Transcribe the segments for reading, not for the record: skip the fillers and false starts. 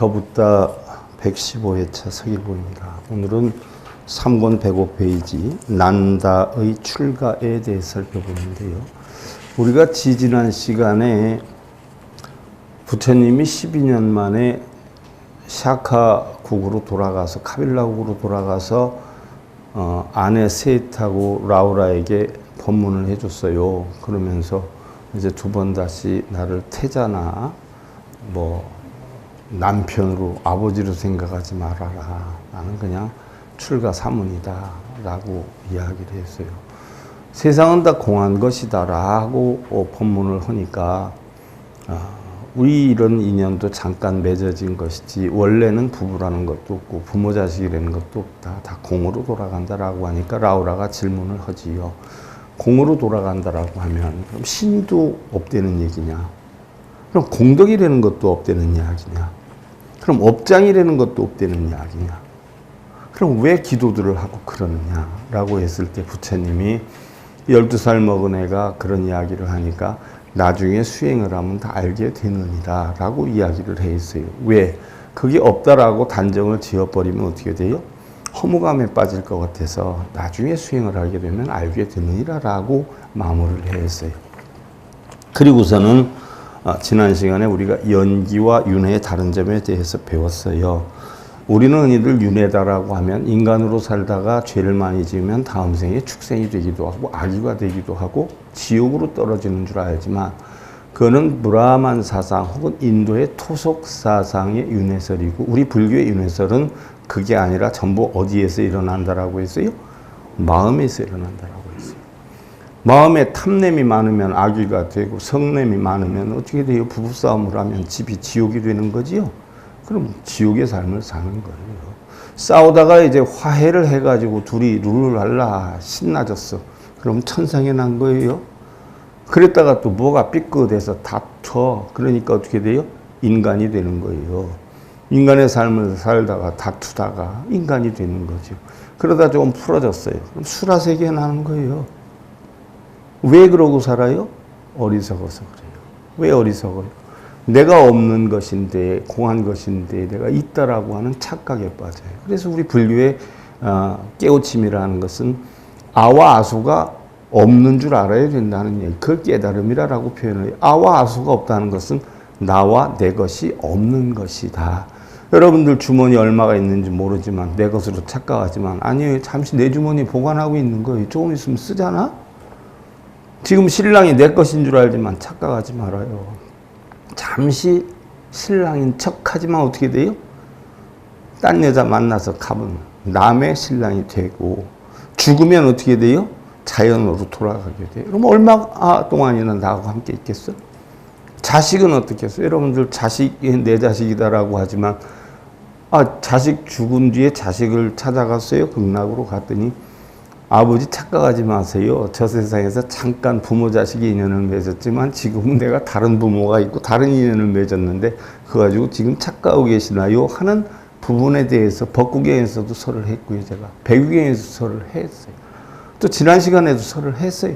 더붓다 115회차 서기보입니다. 오늘은 3권 105페이지 난다의 출가에 대해 살펴보는데요. 우리가 지지난 시간에 부처님이 12년 만에 샤카국으로 돌아가서 카빌라국으로 돌아가서 아내 세이타고 라우라에게 법문을 해줬어요. 그러면서 이제 두 번 다시 나를 태자나 남편으로 아버지로 생각하지 말아라. 나는 그냥 출가 사문이다 라고 이야기를 했어요. 세상은 다 공한 것이다 라고 법문을 하니까 우리 이런 인연도 잠깐 맺어진 것이지 원래는 부부라는 것도 없고 부모 자식이라는 것도 없다. 다 공으로 돌아간다라고 하니까 라우라가 질문을 하지요. 공으로 돌아간다라고 하면 그럼 신도 없다는 얘기냐? 그럼 공덕이라는 것도 없다는 이야기냐? 그럼 업장이라는 것도 없다는 이야기냐? 그럼 왜 기도들을 하고 그러느냐라고 했을 때 부처님이 12살 먹은 애가 그런 이야기를 하니까 나중에 수행을 하면 다 알게 되느니라 라고 이야기를 했어요. 왜? 그게 없다라고 단정을 지어버리면 어떻게 돼요? 허무감에 빠질 것 같아서 나중에 수행을 하게 되면 알게 되느니라 라고 마무리를 했어요. 그리고서는 지난 시간에 우리가 연기와 윤회의 다른 점에 대해서 배웠어요. 우리는 흔히들 윤회다라고 하면 인간으로 살다가 죄를 많이 지으면 다음 생에 축생이 되기도 하고 아기가 되기도 하고 지옥으로 떨어지는 줄 알지만 그거는 브라만 사상 혹은 인도의 토속 사상의 윤회설이고 우리 불교의 윤회설은 그게 아니라 전부 어디에서 일어난다라고 했어요? 마음에서 일어난다라고 했어요. 마음에 탐냄이 많으면 악귀가 되고 성냄이 많으면 어떻게 돼요? 부부싸움을 하면 집이 지옥이 되는 거지요. 그럼 지옥의 삶을 사는 거예요. 싸우다가 이제 화해를 해가지고 둘이 룰랄라 신나졌어. 그럼 천상에 난 거예요. 그랬다가 또 뭐가 삐끗해서 다퉈. 그러니까 어떻게 돼요? 인간이 되는 거예요. 인간의 삶을 살다가 다투다가 인간이 되는 거죠. 그러다 조금 풀어졌어요. 그럼 수라세계에 나는 거예요. 왜 그러고 살아요? 어리석어서 그래요. 왜 어리석어요? 내가 없는 것인데 공한 것인데 내가 있다라고 하는 착각에 빠져요. 그래서 우리 불교의 깨우침이라는 것은 아와 아수가 없는 줄 알아야 된다는 얘기. 그걸 깨달음이라고 표현해요. 아와 아수가 없다는 것은 나와 내 것이 없는 것이다. 여러분들 주머니 얼마가 있는지 모르지만 내 것으로 착각하지만 아니에요. 잠시 내 주머니 보관하고 있는 거예요. 조금 있으면 쓰잖아. 지금 신랑이 내 것인 줄 알지만 착각하지 말아요. 잠시 신랑인 척하지만 어떻게 돼요? 딴 여자 만나서 가면 남의 신랑이 되고 죽으면 어떻게 돼요? 자연으로 돌아가게 돼요. 그럼 얼마 동안이나 나하고 함께 있겠어? 자식은 어떻게 했어요? 여러분들 자식이 내 자식이다라고 하지만 자식 죽은 뒤에 자식을 찾아갔어요. 극락으로 갔더니 아버지 착각하지 마세요. 저 세상에서 잠깐 부모 자식이 인연을 맺었지만 지금은 내가 다른 부모가 있고 다른 인연을 맺었는데 그거 가지고 지금 착각하고 계시나요? 하는 부분에 대해서 법구경에서도 설을 했고요. 제가 배구경에서 설을 했어요. 또 지난 시간에도 설을 했어요.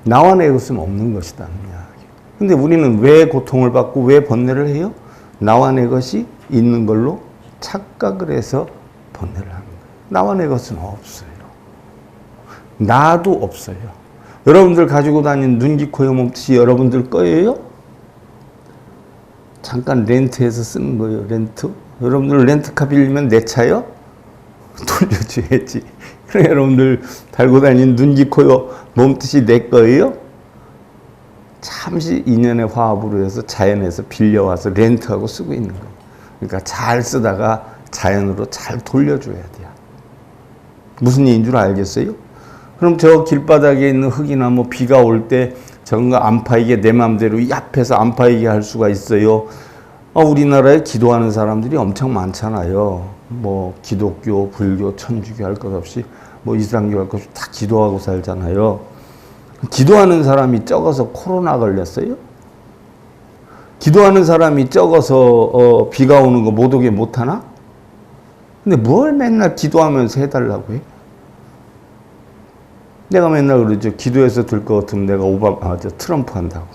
나와 내 것은 없는 것이다는 이야기. 근데 우리는 왜 고통을 받고 왜 번뇌를 해요? 나와 내 것이 있는 걸로 착각을 해서 번뇌를 합니다. 나와 내 것은 없어요. 나도 없어요. 여러분들 가지고 다니는 눈, 귀, 코, 혀, 몸짓이 여러분들 거예요? 잠깐 렌트해서 쓰는 거예요. 렌트. 여러분들 렌트카 빌리면 내 차요? 돌려줘야지. 그래 여러분들 달고 다니는 눈, 귀, 코, 혀, 몸짓이 내 거예요? 잠시 인연의 화합으로 해서 자연에서 빌려와서 렌트하고 쓰고 있는 거예요. 그러니까 잘 쓰다가 자연으로 잘 돌려줘야 돼요. 무슨 얘기인 줄 알겠어요? 그럼 저 길바닥에 있는 흙이나 비가 올 때 저런 거 안 파이게 내 마음대로 얍해서 안 파이게 할 수가 있어요. 우리나라에 기도하는 사람들이 엄청 많잖아요. 기독교, 불교, 천주교 할 것 없이 이슬람교 할 것 없이 다 기도하고 살잖아요. 기도하는 사람이 적어서 코로나 걸렸어요? 기도하는 사람이 적어서 비가 오는 거 못 오게 못하나? 근데 뭘 맨날 기도하면서 해달라고 해? 내가 맨날 그러죠. 기도해서 될 것 같으면 내가 트럼프 한다고.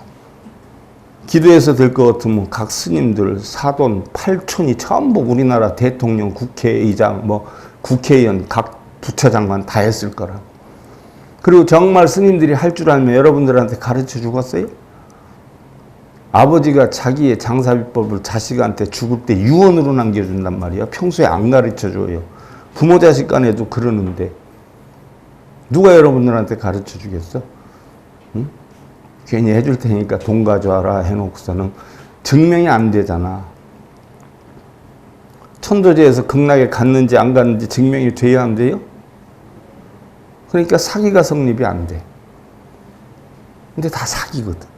기도해서 될 것 같으면 각 스님들, 사돈, 팔촌이 전부 우리나라 대통령, 국회의장, 뭐 국회의원, 각 부처장관 다 했을 거라고. 그리고 정말 스님들이 할 줄 알면 여러분들한테 가르쳐 주겠어요? 아버지가 자기의 장사비법을 자식한테 죽을 때 유언으로 남겨준단 말이야. 평소에 안 가르쳐 줘요. 부모 자식 간에도 그러는데 누가 여러분들한테 가르쳐 주겠어? 응? 괜히 해줄 테니까 돈 가져와라 해놓고서는 증명이 안 되잖아. 천도제에서 극락에 갔는지 안 갔는지 증명이 돼야 안 돼요? 그러니까 사기가 성립이 안 돼. 근데 다 사기거든.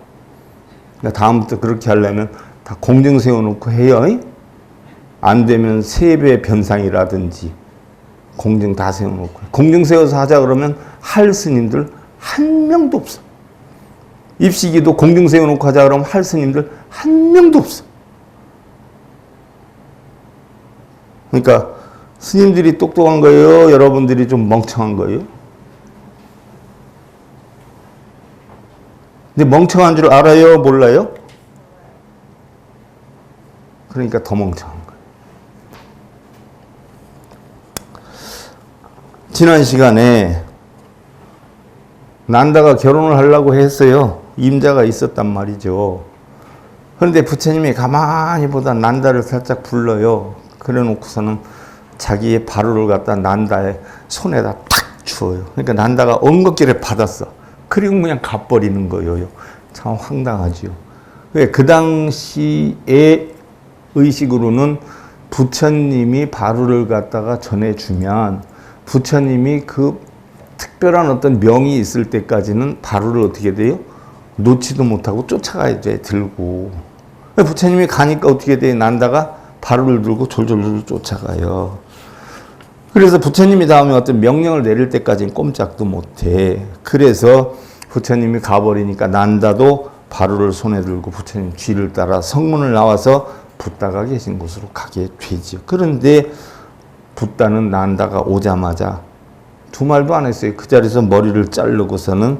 그러니까 다음부터 그렇게 하려면 다 공증 세워놓고 해요. 안 되면 세배 변상이라든지 공증 다 세워놓고. 공증 세워서 하자 그러면 할 스님들 한 명도 없어. 입시기도 공증 세워놓고 하자 그러면 할 스님들 한 명도 없어. 그러니까 스님들이 똑똑한 거예요? 여러분들이 좀 멍청한 거예요? 근데 멍청한 줄 알아요? 몰라요? 그러니까 더 멍청한 거예요. 지난 시간에 난다가 결혼을 하려고 했어요. 임자가 있었단 말이죠. 그런데 부처님이 가만히 보다 난다를 살짝 불러요. 그래 놓고서는 자기의 바루를 갖다 난다의 손에다 탁 주어요. 그러니까 난다가 엉겁기를 받았어. 그리고 그냥 가버리는 거예요. 참 황당하지요. 그 당시의 의식으로는 부처님이 바루를 갖다가 전해주면 부처님이 그 특별한 어떤 명이 있을 때까지는 바루를 어떻게 돼요? 놓지도 못하고 쫓아가야 돼, 들고. 부처님이 가니까 어떻게 돼? 난다가 바루를 들고 졸졸졸 쫓아가요. 그래서 부처님이 다음에 어떤 명령을 내릴 때까지는 꼼짝도 못해. 그래서 부처님이 가버리니까 난다도 바루를 손에 들고 부처님 뒤를 따라 성문을 나와서 붓다가 계신 곳으로 가게 되죠. 그런데 붓다는 난다가 오자마자 두 말도 안 했어요. 그 자리에서 머리를 자르고서는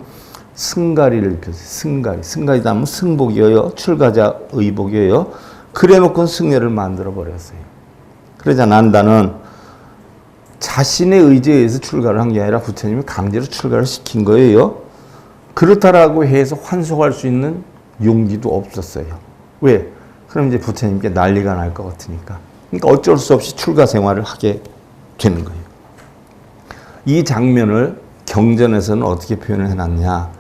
승가리를 펴세요. 승가리 다음은 승복이에요. 출가자 의복이에요. 그래 놓고는 승려를 만들어 버렸어요. 그러자 난다는 자신의 의지에 의해서 출가를 한 게 아니라 부처님이 강제로 출가를 시킨 거예요. 그렇다라고 해서 환속할 수 있는 용기도 없었어요. 왜? 그럼 이제 부처님께 난리가 날 것 같으니까. 그러니까 어쩔 수 없이 출가 생활을 하게 되는 거예요. 이 장면을 경전에서는 어떻게 표현을 해놨냐.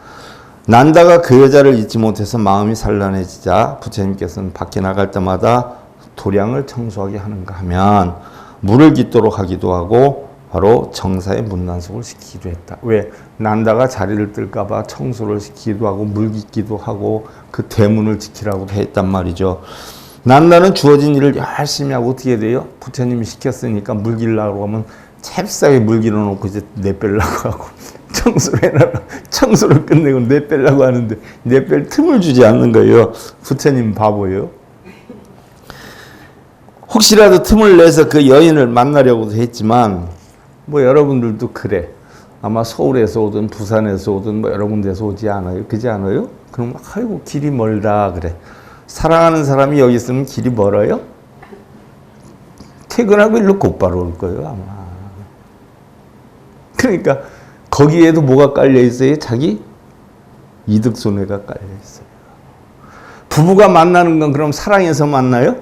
난다가 그 여자를 잊지 못해서 마음이 산란해지자 부처님께서는 밖에 나갈 때마다 도량을 청소하게 하는가 하면 물을 깃도록 하기도 하고 바로 정사의 문단속을 시키기도 했다. 왜? 난다가 자리를 뜰까 봐 청소를 시키기도 하고 물 깃기도 하고 그 대문을 지키라고 했단 말이죠. 난다는 주어진 일을 열심히 하고 어떻게 돼요? 부처님이 시켰으니까 물 길라고 하면 잽싸게 물 길어놓고 이제 내빼려고 하고 청소를 해놔라. 청소를 끝내고 내빼려고 하는데 내뺄 틈을 주지 않는 거예요. 부처님 바보예요. 혹시라도 틈을 내서 그 여인을 만나려고도 했지만 뭐 여러분들도 그래. 아마 서울에서 오든 부산에서 오든 뭐 여러 군데서 오지 않아요? 그지 않아요? 그럼 아이고 길이 멀다 그래. 사랑하는 사람이 여기 있으면 길이 멀어요? 퇴근하고 일로 곧바로 올 거예요 아마. 그러니까 거기에도 뭐가 깔려 있어요? 자기 이득 손해가 깔려 있어요. 부부가 만나는 건 그럼 사랑해서 만나요?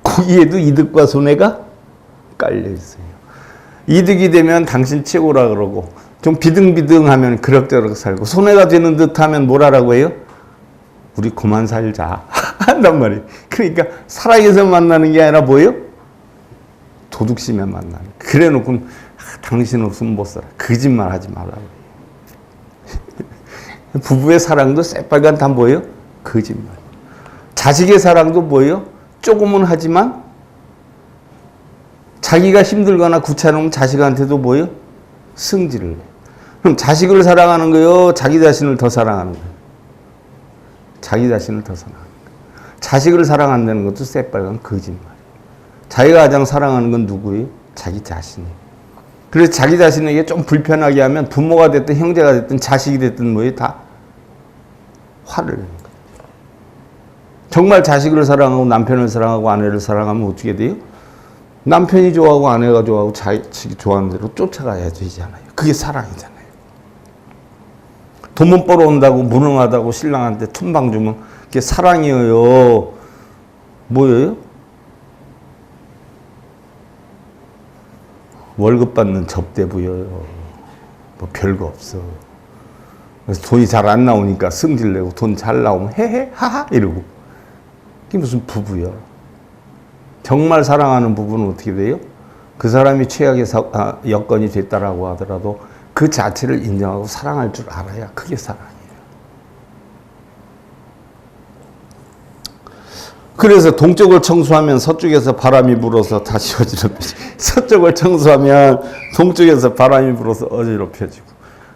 거기에도 이득과 손해가 깔려 있어요. 이득이 되면 당신 최고라 그러고 좀 비등비등하면 그럭저럭 살고 손해가 되는 듯하면 뭐라고 해요? 우리 그만 살자 한단 말이에요. 그러니까 사랑해서 만나는 게 아니라 뭐예요? 도둑심에 만나는. 그래 놓고 당신 없으면 못 살아. 거짓말 하지 말라고. 부부의 사랑도 새빨간 다 뭐예요? 거짓말. 자식의 사랑도 뭐예요? 조금은 하지만 자기가 힘들거나 구차하면 자식한테도 뭐예요? 승질을 내. 그럼 자식을 사랑하는 거예요? 자기 자신을 더 사랑하는 거예요? 자기 자신을 더 사랑하는 거예요. 자식을 사랑한다는 것도 새빨간 거짓말이에요. 자기가 가장 사랑하는 건 누구예요? 자기 자신이에요. 그래서 자기 자신에게 좀 불편하게 하면 부모가 됐든 형제가 됐든 자식이 됐든 뭐예요? 다 화를 내는 거예요. 정말 자식을 사랑하고 남편을 사랑하고 아내를 사랑하면 어떻게 돼요? 남편이 좋아하고 아내가 좋아하고 자식이 좋아하는 대로 쫓아가야 되잖아요. 그게 사랑이잖아요. 돈 못 벌어온다고 무능하다고 신랑한테 툰방 주면 그게 사랑이에요. 뭐예요? 월급 받는 접대부여요. 뭐 별거 없어. 그래서 돈이 잘 안 나오니까 승질내고 돈 잘 나오면 헤헤 하하 이러고. 그게 무슨 부부야. 정말 사랑하는 부부는 어떻게 돼요? 그 사람이 최악의 여건이 됐다라고 하더라도 그 자체를 인정하고 사랑할 줄 알아야 그게 사랑이에요. 그래서 동쪽을 청소하면 서쪽에서 바람이 불어서 다시 어지럽혀지고, 서쪽을 청소하면 동쪽에서 바람이 불어서 어지럽혀지고.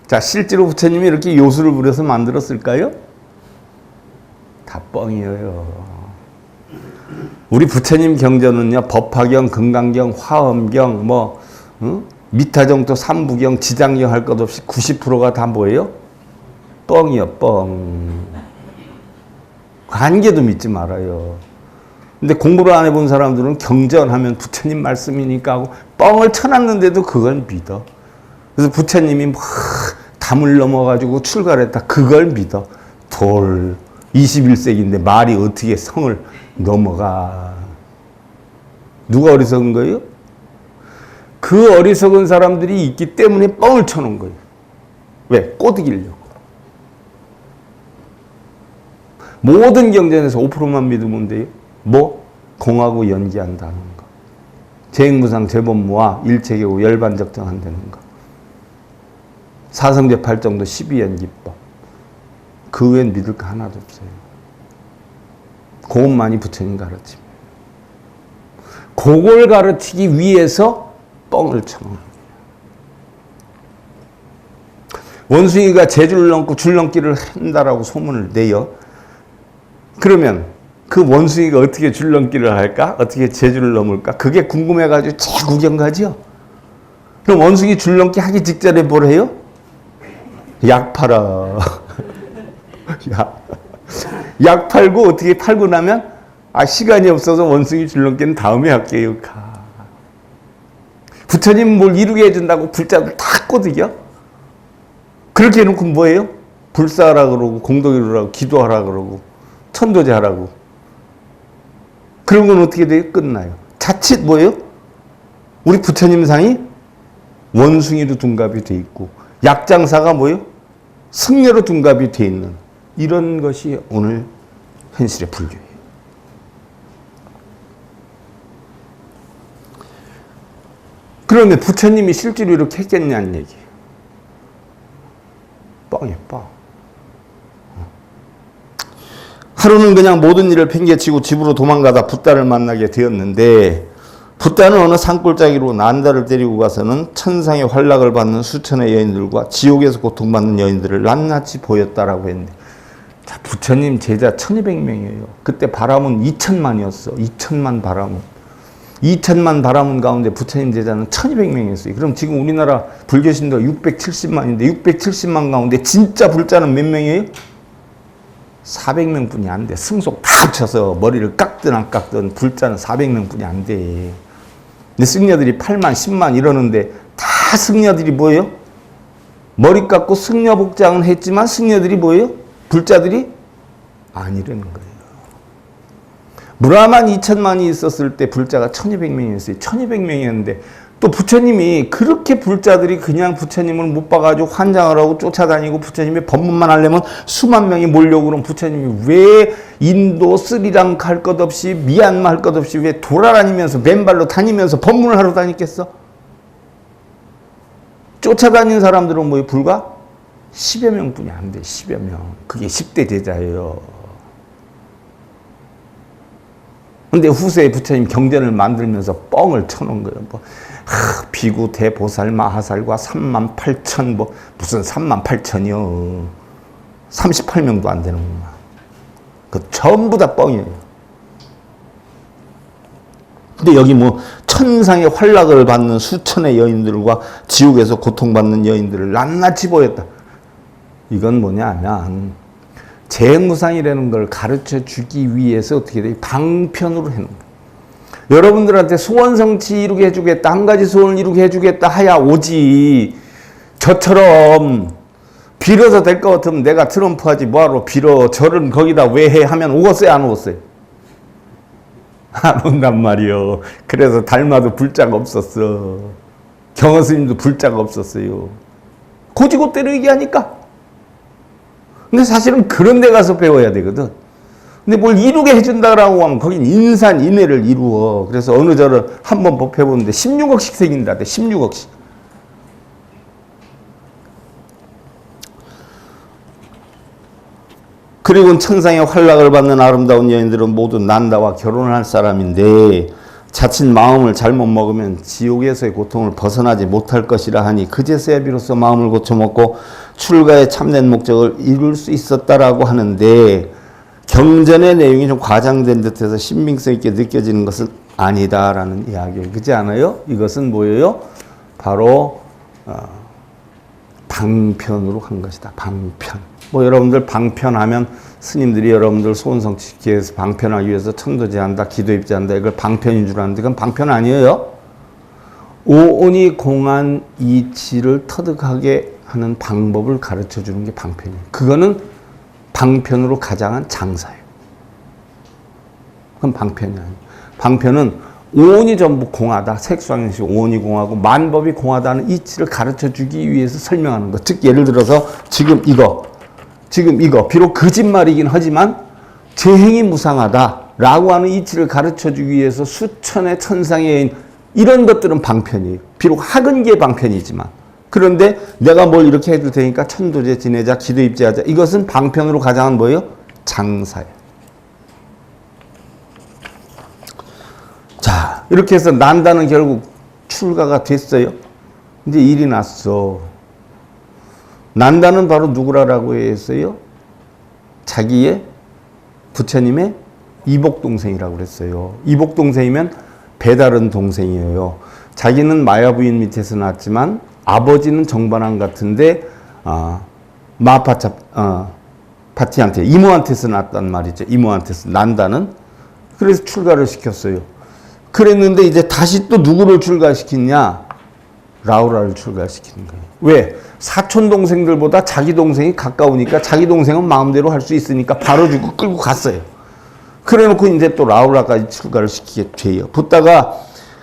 자, 실제로 부처님이 이렇게 요술을 부려서 만들었을까요? 다 뻥이에요. 우리 부처님 경전은요, 법화경, 금강경, 화엄경, 미타정토, 삼부경, 지장경 할 것 없이 90%가 다 뭐예요? 뻥이요, 뻥. 한 개도 믿지 말아요. 근데 공부를 안 해본 사람들은 경전하면 부처님 말씀이니까 하고 뻥을 쳐놨는데도 그걸 믿어. 그래서 부처님이 막 담을 넘어가지고 출가를 했다. 그걸 믿어. 돌. 21세기인데 말이 어떻게 성을 넘어가. 누가 어리석은 거예요? 그 어리석은 사람들이 있기 때문에 뻥을 쳐놓은 거예요. 왜? 꼬드기려고. 모든 경전에서 5%만 믿으면 돼요. 뭐? 공하고 연기한다는 거. 재행무상 재범무와 일체계고 열반적정한다는 거. 사성제 8정도 12연기법. 그 외엔 믿을 거 하나도 없어요. 그것만이 부처님 가르침. 그걸 가르치기 위해서 뻥을 쳐놓은 거예요. 원숭이가 제줄 넘고 줄넘기를 한다라고 소문을 내요. 그러면 그 원숭이가 어떻게 줄넘기를 할까? 어떻게 제줄을 넘을까? 그게 궁금해가지고 제 구경 가죠. 그럼 원숭이 줄넘기 하기 직전에 뭘 해요? 약 팔아. 약 팔고 어떻게 팔고 나면 시간이 없어서 원숭이 줄넘기는 다음에 할게요. 부처님 뭘 이루게 해준다고 불자들 다 꼬드겨? 그렇게 해놓고 뭐예요? 불사하라 그러고 공덕이루라고 기도하라 그러고 천도제 하라고. 그런 건 어떻게 돼요? 끝나요. 자칫 뭐예요? 우리 부처님 상이 원숭이로 둔갑이 돼 있고 약장사가 뭐예요? 승려로 둔갑이 돼 있는 이런 것이 오늘 현실의 불교예요. 그런데 부처님이 실제로 이렇게 했겠냐는 얘기예요. 뻥이에요, 뻥. 하루는 그냥 모든 일을 팽개치고 집으로 도망가다 붓다를 만나게 되었는데 붓다는 어느 산골짜기로 난다를 데리고 가서는 천상의 환락을 받는 수천의 여인들과 지옥에서 고통받는 여인들을 낱낱이 보였다라고 했는데, 자, 부처님 제자 1200명이에요. 그때 바라문 2000만이었어. 2000만 바라문. 2000만 바라문 가운데 부처님 제자는 1200명이었어요. 그럼 지금 우리나라 불교 신도가 670만인데 670만 가운데 진짜 불자는 몇 명이에요? 400명 뿐이 안 돼. 승속 다 합쳐서 머리를 깎든 안 깎든 불자는 400명 뿐이 안 돼. 근데 승려들이 8만, 10만 이러는데 다 승려들이 뭐예요? 머리 깎고 승려 복장은 했지만 승려들이 뭐예요? 불자들이 아니라는 거예요. 무라만 2000만이 있었을 때 불자가 1200명이었어요. 1200명이었는데 또 부처님이 그렇게 불자들이 그냥 부처님을 못 봐가지고 환장을 하고 쫓아다니고 부처님의 법문만 하려면 수만 명이 몰려오고 그럼 부처님이 왜 인도 스리랑 갈 것 없이 미얀마 할 것 없이 왜 돌아다니면서 맨발로 다니면서 법문을 하러 다녔겠어? 쫓아다니는 사람들은 뭐예요? 불과 10여 명뿐이 안 돼. 10여 명. 그게 10대 제자예요. 근데 후세에 부처님 경전을 만들면서 뻥을 쳐놓은 거예요. 비구 대보살 마하살과 3만 8천 무슨 3만 8천이요. 38명도 안 되는구나. 그 전부 다 뻥이에요. 근데 여기 천상의 환락을 받는 수천의 여인들과 지옥에서 고통받는 여인들을 낱낱이 보였다. 이건 뭐냐 하면 재무상이라는 걸 가르쳐 주기 위해서 어떻게 돼? 방편으로 해놓은 거예요. 여러분들한테 소원 성취 이루게 해주겠다, 한 가지 소원을 이루게 해주겠다 하야 오지. 저처럼 빌어서 될 것 같으면 내가 트럼프 하지 뭐하러 빌어, 절은 거기다 왜 해 하면 오겠어요, 안 오겠어요? 안 온단 말이요. 그래서 달마도 불자가 없었어. 경허 스님도 불자가 없었어요. 고지고대로 얘기하니까. 근데 사실은 그런 데 가서 배워야 되거든. 근데 뭘 이루게 해준다라고 하면 거긴 인산인해를 이루어. 그래서 어느 절은 한번 법해보는데 16억씩 생긴다대. 16억씩. 그리고 천상의 활락을 받는 아름다운 여인들은 모두 난다와 결혼을 할 사람인데 자칫 마음을 잘못 먹으면 지옥에서의 고통을 벗어나지 못할 것이라 하니 그제서야 비로소 마음을 고쳐먹고 출가의 참된 목적을 이룰 수 있었다라고 하는데, 경전의 내용이 좀 과장된 듯해서 신빙성 있게 느껴지는 것은 아니다라는 이야기예요. 그렇지 않아요? 이것은 뭐예요? 바로 방편으로 한 것이다. 방편. 뭐 여러분들 방편하면 스님들이 여러분들 소원 성취하기 위해서 방편하기 위해서 천도제한다, 기도입제한다, 이걸 방편인 줄 아는데 그건 방편 아니에요. 오온이 공한 이치를 터득하게 하는 방법을 가르쳐 주는 게 방편이에요. 그거는 방편으로 가장한 장사예요. 그건 방편이 아니에요. 방편은 오온이 전부 공하다. 색수학연시 오온이 공하고 만법이 공하다는 이치를 가르쳐 주기 위해서 설명하는 것. 즉 예를 들어서 지금 이거 비록 거짓말이긴 하지만 재행이 무상하다라고 하는 이치를 가르쳐 주기 위해서 수천의 천상의 여인, 이런 것들은 방편이에요. 비록 학은기의 방편이지만. 그런데 내가 뭘 이렇게 해줄 테니까 천도제 지내자, 기도입제하자. 이것은 방편으로 가장한 뭐예요? 장사예요. 자, 이렇게 해서 난다는 결국 출가가 됐어요. 이제 일이 났어. 난다는 바로 누구라고 했어요? 자기의 부처님의 이복동생이라고 그랬어요. 이복동생이면 배다른 동생이에요. 자기는 마야부인 밑에서 낳았지만 아버지는 정반왕 같은데 파티한테, 이모한테서 낳았단 말이죠. 이모한테서 난다는. 그래서 출가를 시켰어요. 그랬는데 이제 다시 또 누구를 출가시키냐? 라우라를 출가시키는 거예요. 왜? 사촌 동생들보다 자기 동생이 가까우니까 자기 동생은 마음대로 할 수 있으니까 바로 주고 끌고 갔어요. 그래놓고 이제 또 라우라까지 출가를 시키게 돼요. 붙다가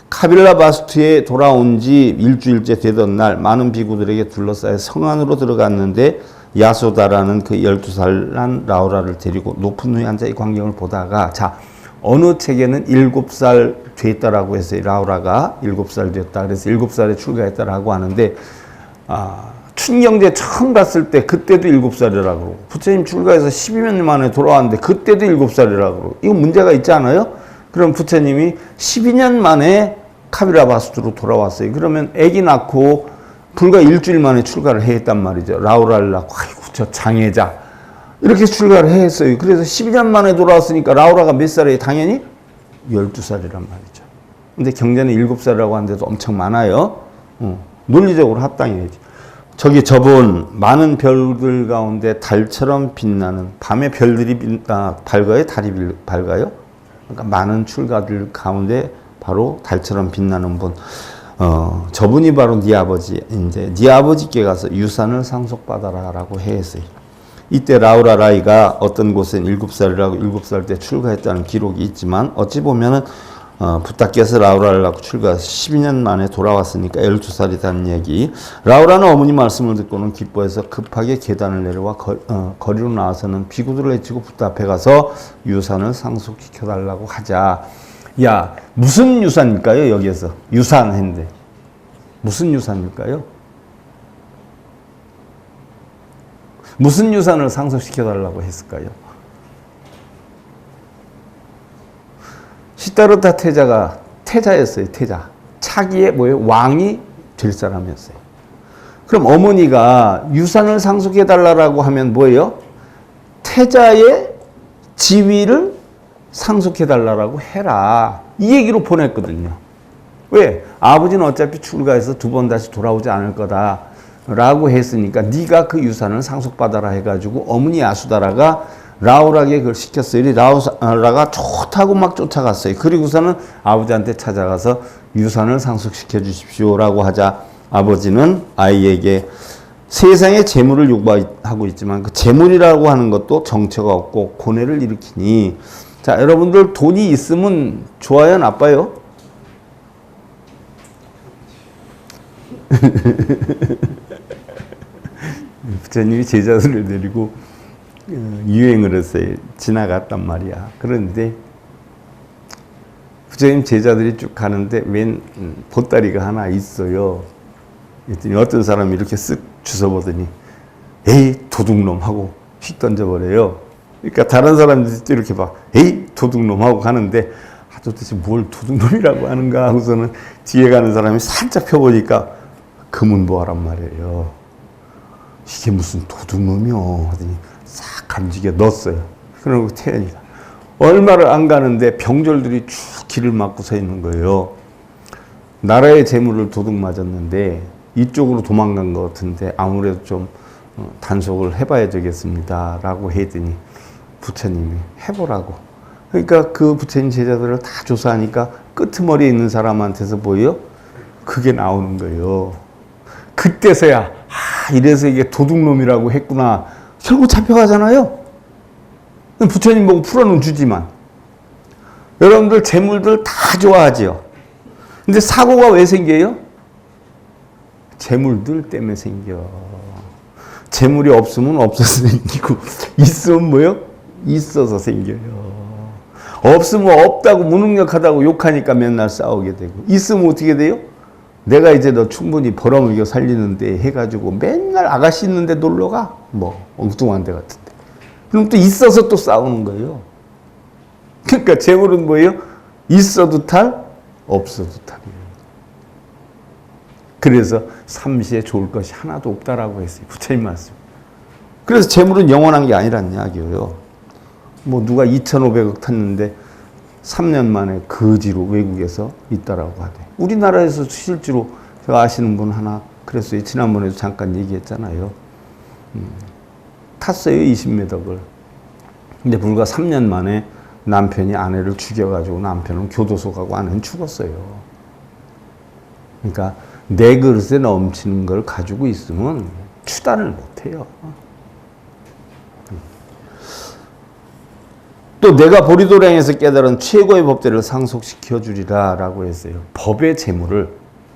카빌라 바스투에 돌아온 지 일주일째 되던 날 많은 비구들에게 둘러싸여 성 안으로 들어갔는데 야소다라는 그 12살 난 라우라를 데리고 높은 누에 앉아 이 광경을 보다가, 자, 어느 책에는 7살 됐다라고 해서 라우라가 7살 됐다. 그래서 7살에 출가했다라고 하는데, 춘경제 처음 갔을 때 그때도 7살이라고 그러고, 부처님 출가해서 12년 만에 돌아왔는데 그때도 7살이라고 그러고, 이거 문제가 있지 않아요? 그럼 부처님이 12년 만에 카빌라 바스투로 돌아왔어요. 그러면 아기 낳고 불과 일주일 만에 출가를 했단 말이죠. 라우라를 낳고, 아이고 저 장애자, 이렇게 출가를 했어요. 그래서 12년 만에 돌아왔으니까 라우라가 몇 살이에요? 당연히 12살이란 말이죠. 근데 경전에 7살이라고 하는데도 엄청 많아요. 논리적으로 합당해야지. 저기 저분 많은 별들 가운데 달처럼 빛나는, 밤에 별들이 밝아요? 달이 밝아요? 그러니까 많은 출가들 가운데 바로 달처럼 빛나는 분. 저분이 바로 네 아버지인데 네 아버지께 가서 유산을 상속받아라라고 했어요. 이때 라우라 라이가 어떤 곳엔 7살이라고 7살 때 출가했다는 기록이 있지만, 어찌 보면은 부탁께서 라우라를 낳고 출가해서 12년 만에 돌아왔으니까 12살이라는 얘기. 라우라는 어머니 말씀을 듣고는 기뻐해서 급하게 계단을 내려와 거리로 나와서는 비구들을 해치고 부탁 앞에 가서 유산을 상속시켜달라고 하자. 야, 무슨 유산일까요? 여기에서 유산 했는데 무슨 유산일까요? 무슨 유산을 상속시켜달라고 했을까요? 시다르타 태자가 태자였어요. 태자. 차기의 뭐예요? 왕이 될 사람이었어요. 그럼 어머니가 유산을 상속해달라고 하면 뭐예요? 태자의 지위를 상속해달라고 해라. 이 얘기로 보냈거든요. 왜? 아버지는 어차피 출가해서 2번 다시 돌아오지 않을 거다. 라고 했으니까 네가 그 유산을 상속받아라 해가지고 어머니 야수다라가 라우라에게 그걸 시켰어요. 라우라가 좋다고 막 쫓아갔어요. 그리고서는 아버지한테 찾아가서 유산을 상속시켜 주십시오라고 하자 아버지는 아이에게 세상의 재물을 요구하고 있지만 그 재물이라고 하는 것도 정체가 없고 고뇌를 일으키니, 자, 여러분들 돈이 있으면 좋아요, 나빠요? 부처님이 제자들을 데리고 유행을 했어요. 지나갔단 말이야. 그런데 부처님 제자들이 쭉 가는데 웬 보따리가 하나 있어요. 그랬더니 어떤 사람이 이렇게 쓱 주워보더니 에이 도둑놈 하고 휙 던져버려요. 그러니까 다른 사람들도 이렇게 막 에이 도둑놈 하고 가는데 도대체 뭘 도둑놈이라고 하는가 하고서는 뒤에 가는 사람이 살짝 펴보니까 금은보화란 말이에요. 이게 무슨 도둑놈이요 하더니 싹 감지게 넣었어요. 그러고 태연이가 얼마를 안 가는데 병졸들이 쭉 길을 막고 서 있는 거예요. 나라의 재물을 도둑 맞았는데 이쪽으로 도망간 것 같은데 아무래도 좀 단속을 해봐야 되겠습니다 라고 했더니 부처님이 해보라고. 그러니까 그 부처님 제자들을 다 조사하니까 끄트머리에 있는 사람한테서 보여? 그게 나오는 거예요. 그때서야 이래서 이게 도둑놈이라고 했구나. 결국 잡혀가잖아요. 부처님 보고 풀어는 주지만 여러분들 재물들 다 좋아하지요. 근데 사고가 왜 생겨요? 재물들 때문에 생겨. 재물이 없으면 없어서 생기고 있으면 뭐요? 있어서 생겨요. 없으면 없다고 무능력하다고 욕하니까 맨날 싸우게 되고, 있으면 어떻게 돼요? 내가 이제 너 충분히 벌어먹여 살리는데 해가지고 맨날 아가씨 있는데 놀러가? 뭐 엉뚱한 데 같은데. 그럼 또 있어서 또 싸우는 거예요. 그러니까 재물은 뭐예요? 있어도 탈, 없어도 탈이에요. 그래서 삼시에 좋을 것이 하나도 없다라고 했어요. 부처님 말씀. 그래서 재물은 영원한 게 아니란 이야기예요. 뭐 누가 2,500억 탔는데 3년 만에 거지로 외국에서 있다라고 하대. 우리나라에서 실제로 제가 아시는 분 하나 그랬어요. 지난번에도 잠깐 얘기했잖아요. 탔어요. 20몇억을. 근데 불과 3년 만에 남편이 아내를 죽여가지고 남편은 교도소 가고 아내는 죽었어요. 그러니까 내 그릇에 넘치는 걸 가지고 있으면 추단을 못해요. 또 내가 보리도량에서 깨달은 최고의 법대를 상속시켜 주리라 라고 했어요. 법의 재물을,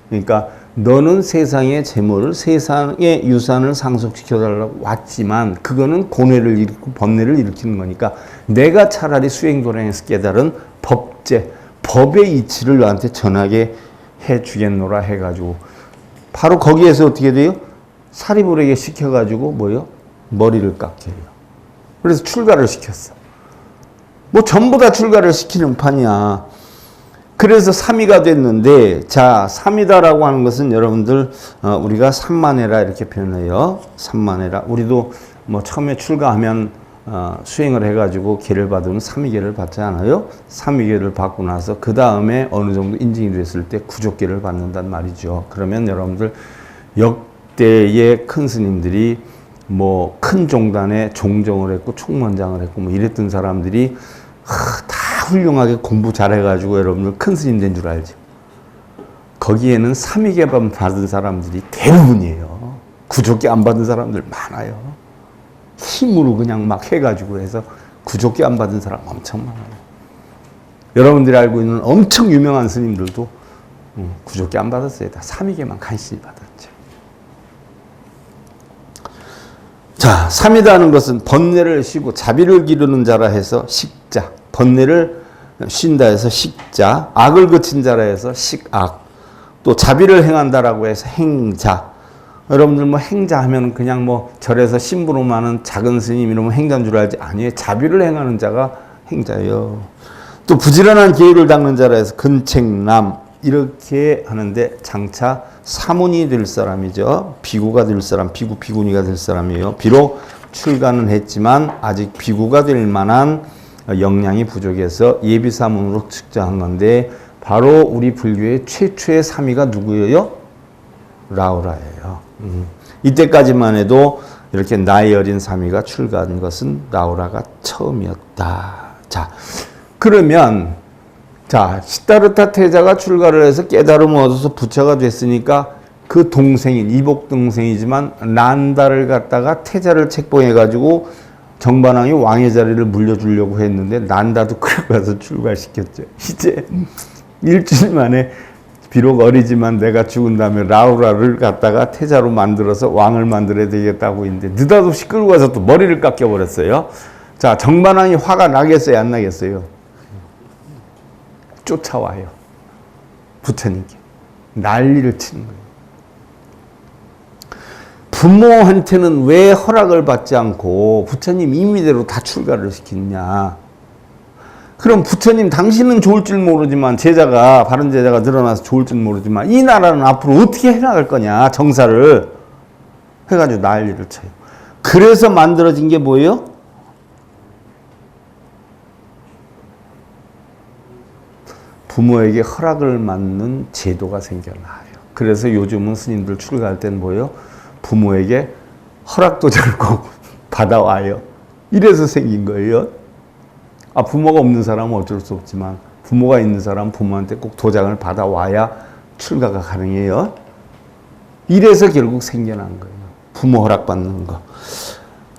그러니까 너는 세상의 재물을, 세상의 유산을 상속시켜 달라고 왔지만 그거는 고뇌를 일으키고 번뇌를 일으키는 거니까 내가 차라리 수행도량에서 깨달은 법제, 법의 이치를 너한테 전하게 해 주겠노라 해가지고 바로 거기에서 어떻게 돼요? 사리불에게 시켜가지고 뭐요? 머리를 깎게 해요. 그래서 출가를 시켰어. 뭐 전부 다 출가를 시키는 판이야. 그래서 삼위가 됐는데, 자, 삼위다라고 하는 것은 여러분들 우리가 삼만해라 이렇게 표현해요. 삼만해라. 우리도 뭐 처음에 출가하면 수행을 해가지고 계를 받으면 삼위계를 받지 않아요? 삼위계를 받고 나서 그 다음에 어느 정도 인증이 됐을 때 구족계를 받는단 말이죠. 그러면 여러분들 역대의 큰 스님들이 뭐 큰 종단에 종정을 했고 총무원장을 했고 뭐 이랬던 사람들이 다 훌륭하게 공부 잘해가지고 여러분들 큰 스님 된 줄 알죠. 거기에는 삼위계만 받은 사람들이 대부분이에요. 구족계 안 받은 사람들 많아요. 힘으로 그냥 막 해가지고 해서 구족계 안 받은 사람 엄청 많아요. 여러분들이 알고 있는 엄청 유명한 스님들도 구족계 안 받았어요. 다 삼위계만 간신히 받았죠. 자, 삼위다는 것은 번뇌를 쉬고 자비를 기르는 자라 해서 식자, 번뇌를 쉰다 해서 식자, 악을 그친 자라 해서 식악, 또 자비를 행한다라고 해서 행자. 여러분들 뭐 행자 하면 그냥 뭐 절에서 심부름하는 작은 스님 이러면 행자인 줄 알지? 아니에요. 자비를 행하는 자가 행자예요. 또 부지런한 계율을 닦는 자라 해서 근책남, 이렇게 하는데 장차 사문이 될 사람이죠. 비구가 될 사람, 비구니가 될 사람이에요. 비록 출가는 했지만 아직 비구가 될 만한 역량이 부족해서 예비사문으로 측정한 건데, 바로 우리 불교의 최초의 삼위가 누구예요? 라오라예요. 이때까지만 해도 이렇게 나이 어린 사미가 출가한 것은 나우라가 처음이었다. 자, 그러면 자, 시다르타 태자가 출가를 해서 깨달음을 얻어서 부처가 됐으니까 그 동생인, 이복 동생이지만 난다를 갖다가 태자를 책봉해가지고 정반왕이 왕의 자리를 물려주려고 했는데 난다도 끌고 가서 출가시켰죠. 이제 일주일 만에 비록 어리지만 내가 죽은 다음에 라우라를 갖다가 태자로 만들어서 왕을 만들어야 되겠다고 했는데 느닷없이 끌고 가서 또 머리를 깎여버렸어요. 자, 정반왕이 화가 나겠어요? 안 나겠어요? 쫓아와요. 부처님께. 난리를 치는 거예요. 부모한테는 왜 허락을 받지 않고 부처님 임의대로 다 출가를 시켰냐. 그럼 부처님 당신은 좋을 줄 모르지만 제자가 바른 제자가 늘어나서 좋을 줄 모르지만 이 나라는 앞으로 어떻게 해나갈 거냐. 정사를 해가지고 난리를 쳐요. 그래서 만들어진 게 뭐예요? 부모에게 허락을 받는 제도가 생겨나요. 그래서 요즘은 스님들 출가할 때는 뭐예요? 부모에게 허락도 잘 꼭 받아와요. 이래서 생긴 거예요. 아, 부모가 없는 사람은 어쩔 수 없지만 부모가 있는 사람은 부모한테 꼭 도장을 받아와야 출가가 가능해요. 이래서 결국 생겨난 거예요. 부모 허락 받는 거.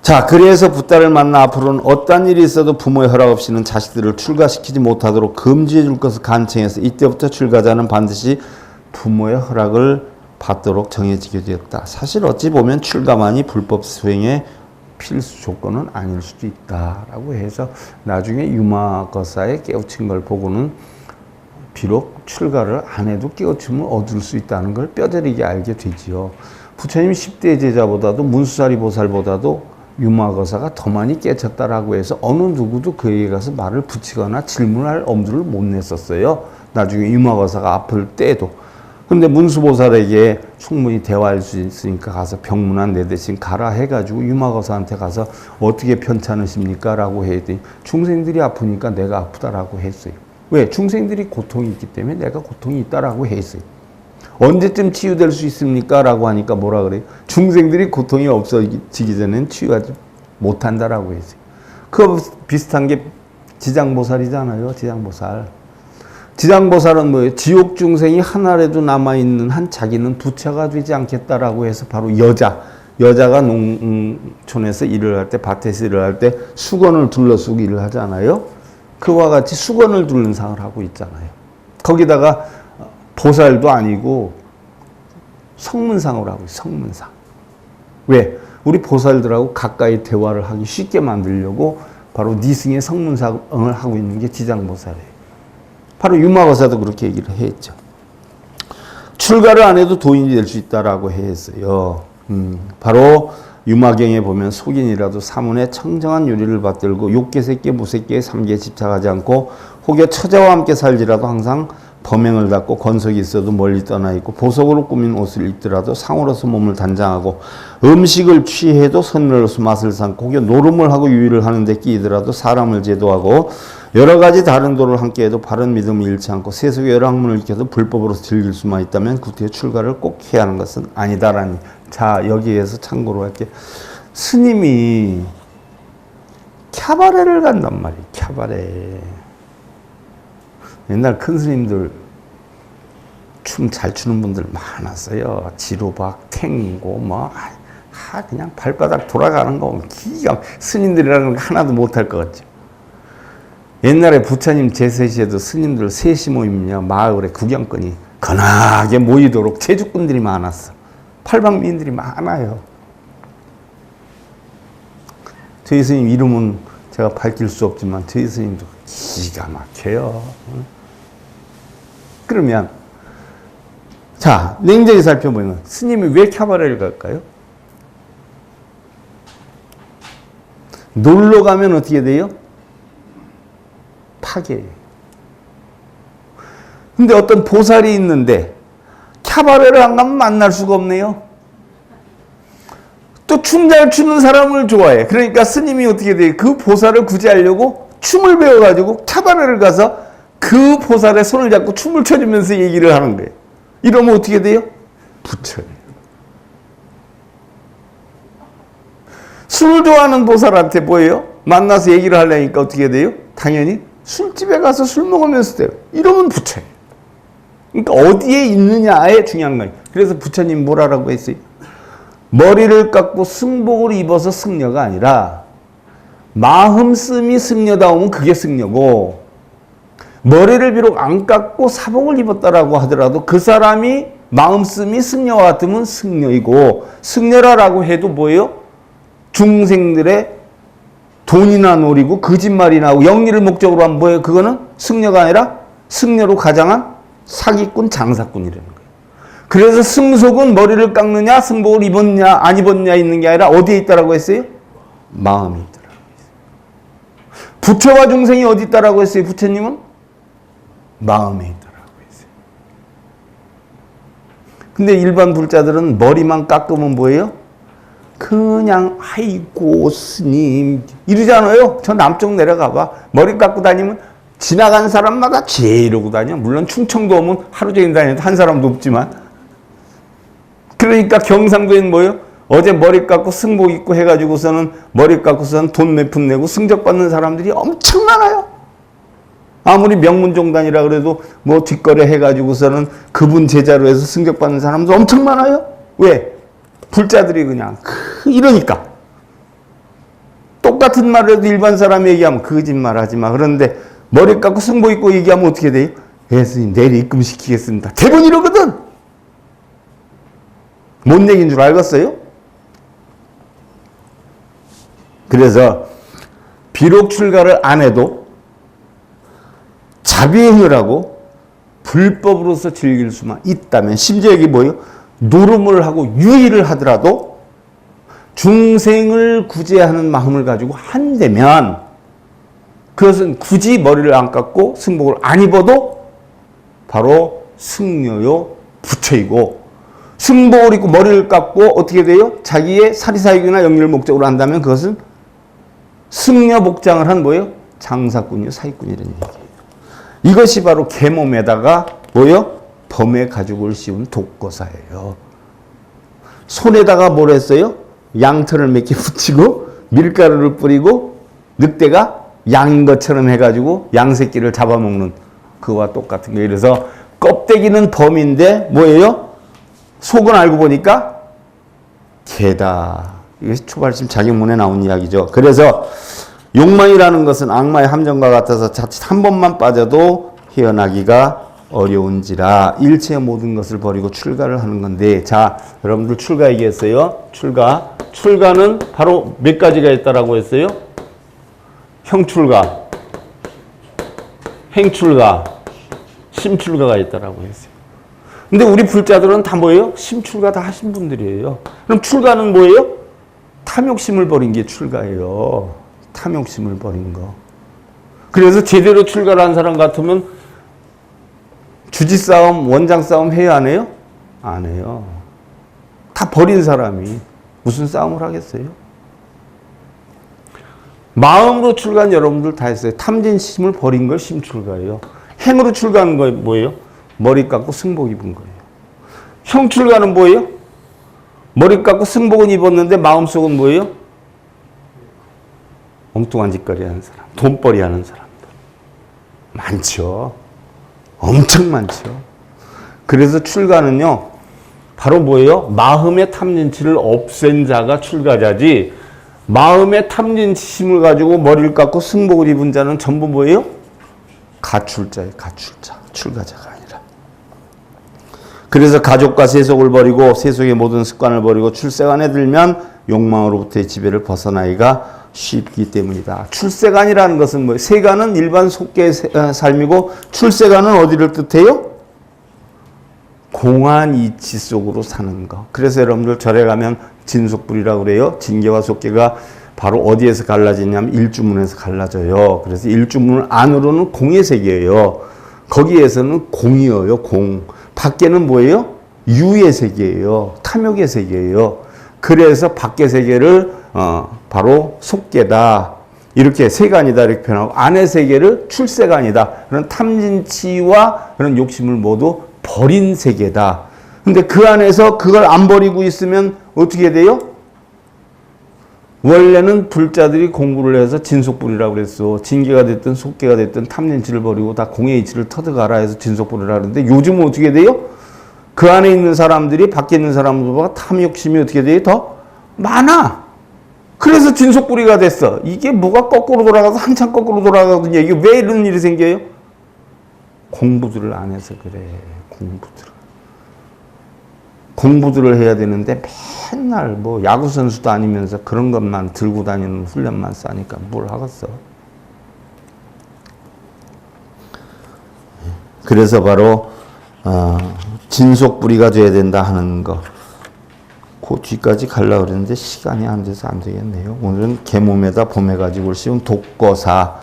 자, 그래서 붓다를 만나 앞으로는 어떤 일이 있어도 부모의 허락 없이는 자식들을 출가시키지 못하도록 금지해 줄 것을 간청해서 이때부터 출가자는 반드시 부모의 허락을 받도록 정해지게 되었다. 사실 어찌 보면 출가만이 불법 수행의 필수 조건은 아닐 수도 있다라고 해서 나중에 유마거사에 깨우친 걸 보고는 비록 출가를 안 해도 깨우침을 얻을 수 있다는 걸 뼈저리게 알게 되지요. 부처님 10대 제자보다도 문수사리 보살보다도 유마거사가 더 많이 깨쳤다라고 해서 어느 누구도 그에게 가서 말을 붙이거나 질문할 엄두를 못 냈었어요. 나중에 유마거사가 아플 때도. 근데 문수보살에게 충분히 대화할 수 있으니까 가서 병문안 내 대신 가라 해가지고 유마거사한테 가서 어떻게 편찮으십니까? 라고 했더니 중생들이 아프니까 내가 아프다라고 했어요. 왜? 중생들이 고통이 있기 때문에 내가 고통이 있다라고 했어요. 언제쯤 치유될 수 있습니까? 라고 하니까 뭐라 그래요? 중생들이 고통이 없어지기 전에는 치유하지 못한다라고 했어요. 그 비슷한 게 지장보살이잖아요. 지장보살. 지장보살은 뭐예요? 지옥 중생이 하나라도 남아있는 한 자기는 부처가 되지 않겠다라고 해서 바로 여자가 농촌에서 일을 할 때, 밭에서 일을 할 때 수건을 둘러쓰고 일을 하잖아요. 그와 같이 수건을 두른 상을 하고 있잖아요. 거기다가 보살도 아니고 성문상을 하고 있어요. 성문상. 왜? 우리 보살들하고 가까이 대화를 하기 쉽게 만들려고 바로 니승의 성문상을 하고 있는 게 지장보살이에요. 바로 유마거사도 그렇게 얘기를 했죠. 출가를 안 해도 도인이 될 수 있다라고 했어요. 바로 유마경에 보면 속인이라도 사문에 청정한 유리를 받들고 욕계새끼 무새끼에 삼계에 집착하지 않고 혹여 처자와 함께 살지라도 항상 범행을 닫고 건석이 있어도 멀리 떠나 있고 보석으로 꾸민 옷을 입더라도 상으로서 몸을 단장하고 음식을 취해도 선으로서 맛을 삼고 혹여 노름을 하고 유의를 하는데 끼이더라도 사람을 제도하고 여러 가지 다른 도를 함께해도 바른 믿음을 잃지 않고 세속의 여러 학문을 익혀도 불법으로서 즐길 수만 있다면 구태의 출가를 꼭 해야 하는 것은 아니다라니. 자, 여기에서 참고로 할게. 스님이 캬바레를 간단 말이에요. 캬바레. 옛날 큰 스님들 춤 잘 추는 분들 많았어요. 지루박, 탱고, 그냥 발바닥 돌아가는 거 기가 스님들이라는 거 하나도 못할 것 같죠. 옛날에 부처님 제세시에도 스님들 셋이 모이면 마을에 구경꾼이 거나하게 모이도록 제주꾼들이 많았어. 팔방미인들이 많아요. 저희 스님 이름은 제가 밝힐 수 없지만 저희 스님도 기가 막혀요. 그러면 자, 냉정히 살펴보면 스님이 왜 캬바레를 갈까요? 놀러 가면 어떻게 돼요? 파괴예요. 근데 어떤 보살이 있는데 캬바레를 안 가면 만날 수가 없네요. 또 춤 잘 추는 사람을 좋아해. 그러니까 스님이 어떻게 돼요? 그 보살을 구제하려고 춤을 배워가지고 캬바레를 가서 그 보살의 손을 잡고 춤을 춰주면서 얘기를 하는 거예요. 이러면 어떻게 돼요? 부처예요. 술 좋아하는 보살한테 뭐예요? 만나서 얘기를 하려니까 어떻게 돼요? 당연히 술집에 가서 술 먹으면서 돼요. 이러면 부처예요. 그러니까 어디에 있느냐에 중요한 거예요. 그래서 부처님 뭐라고 했어요? 머리를 깎고 승복을 입어서 승려가 아니라 마음씀이 승려다우면 그게 승려고, 머리를 비록 안 깎고 사복을 입었다라고 하더라도 그 사람이 마음씀이 승려와 같으면 승려이고, 승려라고 해도 뭐예요? 중생들의 돈이나 노리고 거짓말이나 하고 영리를 목적으로 하면 뭐예요? 그거는 승려가 아니라 승려로 가장한 사기꾼, 장사꾼이라는 거예요. 그래서 승속은 머리를 깎느냐, 승복을 입었냐, 안 입었냐 있는 게 아니라 어디에 있다라고 했어요? 마음에 있다라고 했어요. 부처와 중생이 어디 있다라고 했어요? 부처님은 마음에 있다라고 했어요. 근데 일반 불자들은 머리만 깎으면 뭐예요? 그냥 아이고 스님 이러잖아요. 저 남쪽 내려가봐. 머리 깎고 다니면 지나간 사람마다 쟤 이러고 다녀. 물론 충청도 오면 하루 종일 다녀도 한 사람도 없지만. 그러니까 경상도에는 뭐예요? 어제 머리 깎고 승복 입고 해가지고서는 머리 깎고서는 돈 몇 푼 내고 승적받는 사람들이 엄청 많아요. 아무리 명문종단이라 그래도 뭐 뒷거래 해가지고서는 그분 제자로 해서 승적받는 사람도 엄청 많아요. 왜? 불자들이 그냥 이러니까. 똑같은 말을 해도 일반 사람이 얘기하면 거짓말 하지 마. 그런데 머리 깎고 승복 입고 얘기하면 어떻게 돼요? 예, 스님 내일 입금시키겠습니다. 대부분 이러거든. 뭔 얘기인 줄 알겠어요? 그래서 비록 출가를 안 해도 자비행위라고 불법으로서 즐길 수만 있다면, 심지어 이게 뭐예요? 노름을 하고 유의를 하더라도 중생을 구제하는 마음을 가지고 한다면 그것은 굳이 머리를 안 깎고 승복을 안 입어도 바로 승려요 부처이고, 승복을 입고 머리를 깎고 어떻게 돼요? 자기의 사리사욕이나 영리를 목적으로 한다면 그것은 승려 복장을 한 뭐예요? 장사꾼이요 사기꾼이라는 얘기예요. 이것이 바로 개몸에다가 뭐예요? 범에 가죽을 씌운 독거사예요. 손에다가 뭘 했어요? 양털을 몇 개 붙이고 밀가루를 뿌리고 늑대가 양인 것처럼 해가지고 양새끼를 잡아먹는 그거와 똑같은 거예요. 그래서 껍데기는 범인데 뭐예요? 속은 알고 보니까 개다. 이것이 초발심 자격문에 나온 이야기죠. 그래서 욕망이라는 것은 악마의 함정과 같아서 자칫 한 번만 빠져도 헤어나기가 어려운지라 일체의 모든 것을 버리고 출가를 하는 건데, 자 여러분들 출가 얘기했어요. 출가는 바로 몇 가지가 있다라고 했어요? 형출가, 행출가, 심출가가 있다라고 했어요. 근데 우리 불자들은 다 뭐예요? 심출가 다 하신 분들이에요. 그럼 출가는 뭐예요? 탐욕심을 버린 게 출가예요. 탐욕심을 버린 거. 그래서 제대로 출가를 한 사람 같으면 주지싸움, 원장싸움 해야 안 해요? 안 해요. 다 버린 사람이 무슨 싸움을 하겠어요? 마음으로 출가는 여러분들 다 했어요. 탐진심을 버린 걸 심출가예요. 행으로 출가하는 거 뭐예요? 머리 깎고 승복 입은 거예요. 형출가는 뭐예요? 머리 깎고 승복은 입었는데 마음속은 뭐예요? 엉뚱한 짓거리 하는 사람, 돈벌이 하는 사람들. 많죠. 엄청 많죠. 그래서 출가는요, 바로 뭐예요? 마음의 탐진치를 없앤 자가 출가자지, 마음의 탐진심을 가지고 머리를 깎고 승복을 입은 자는 전부 뭐예요? 가출자예요. 가출자. 출가자가 아니라. 그래서 가족과 세속을 버리고 세속의 모든 습관을 버리고 출세관에 들면 욕망으로부터의 지배를 벗어나기가 쉽기 때문이다. 출세관이라는 것은 뭐예요? 세관은 일반 속계의 삶이고 출세관은 어디를 뜻해요? 공안 이치 속으로 사는 거. 그래서 여러분들 절에 가면 진속불이라고 그래요. 진계와 속계가 바로 어디에서 갈라지냐면 일주문에서 갈라져요. 그래서 일주문 안으로는 공의 세계예요. 거기에서는 공이에요. 공. 밖에는 뭐예요? 유의 세계예요. 탐욕의 세계예요. 그래서 밖의 세계를 바로 속계다. 이렇게 세간이다 이렇게 표현하고, 안의 세계를 출세간이다. 그런 탐진치와 그런 욕심을 모두 버린 세계다. 근데 그 안에서 그걸 안 버리고 있으면 어떻게 돼요? 원래는 불자들이 공부를 해서 진속불이라고 그랬어. 진계가 됐든 속계가 됐든 탐진치를 버리고 다 공의 이치를 터득하라 해서 진속불이라 그러는데 요즘은 어떻게 돼요? 그 안에 있는 사람들이 밖에 있는 사람들보다 탐욕심이 어떻게 돼요? 더 많아. 그래서 진속불이가 됐어. 이게 뭐가 거꾸로 돌아가서 한참 거꾸로 돌아가거든요. 이게 왜 이런 일이 생겨요? 공부들을 안 해서 그래. 공부들을 해야 되는데 맨날 뭐 야구선수도 아니면서 그런 것만 들고 다니는 훈련만 싸니까 뭘 하겠어. 그래서 바로 진속불이가 돼야 된다 하는 거. 그 뒤까지 가려고 그랬는데 시간이 안 돼서 안 되겠네요. 오늘은 개몸에다 봄에 가지고 씌운 독거사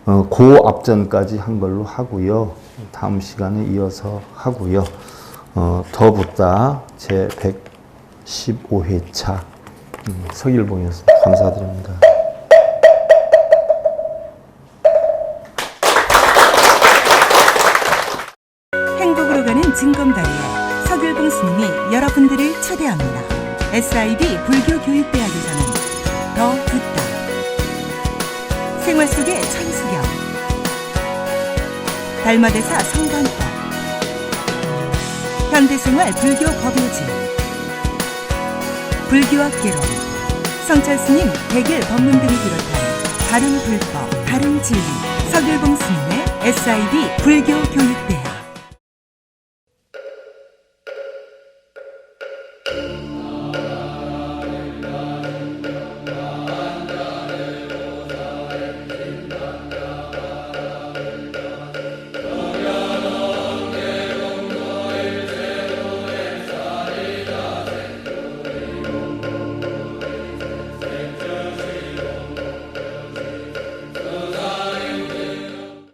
그 앞전까지 한 걸로 하고요. 다음 시간에 이어서 하고요. 더 붙다 제 115회차 서길봉이었습니다. 감사드립니다. 행복으로 가는 징검다리에 서길봉 스님이 여러분들을 초대합니다. SIB 불교교육대학에서는 더 붙다, 생활 속의 천수경, 달마대사 성관법, 현대생활 불교 법요지, 불교학개론, 성찰스님 백일 법문 등을 비롯한 다른 불법, 다른 진리, 서길봉 스님의 SIB 불교교육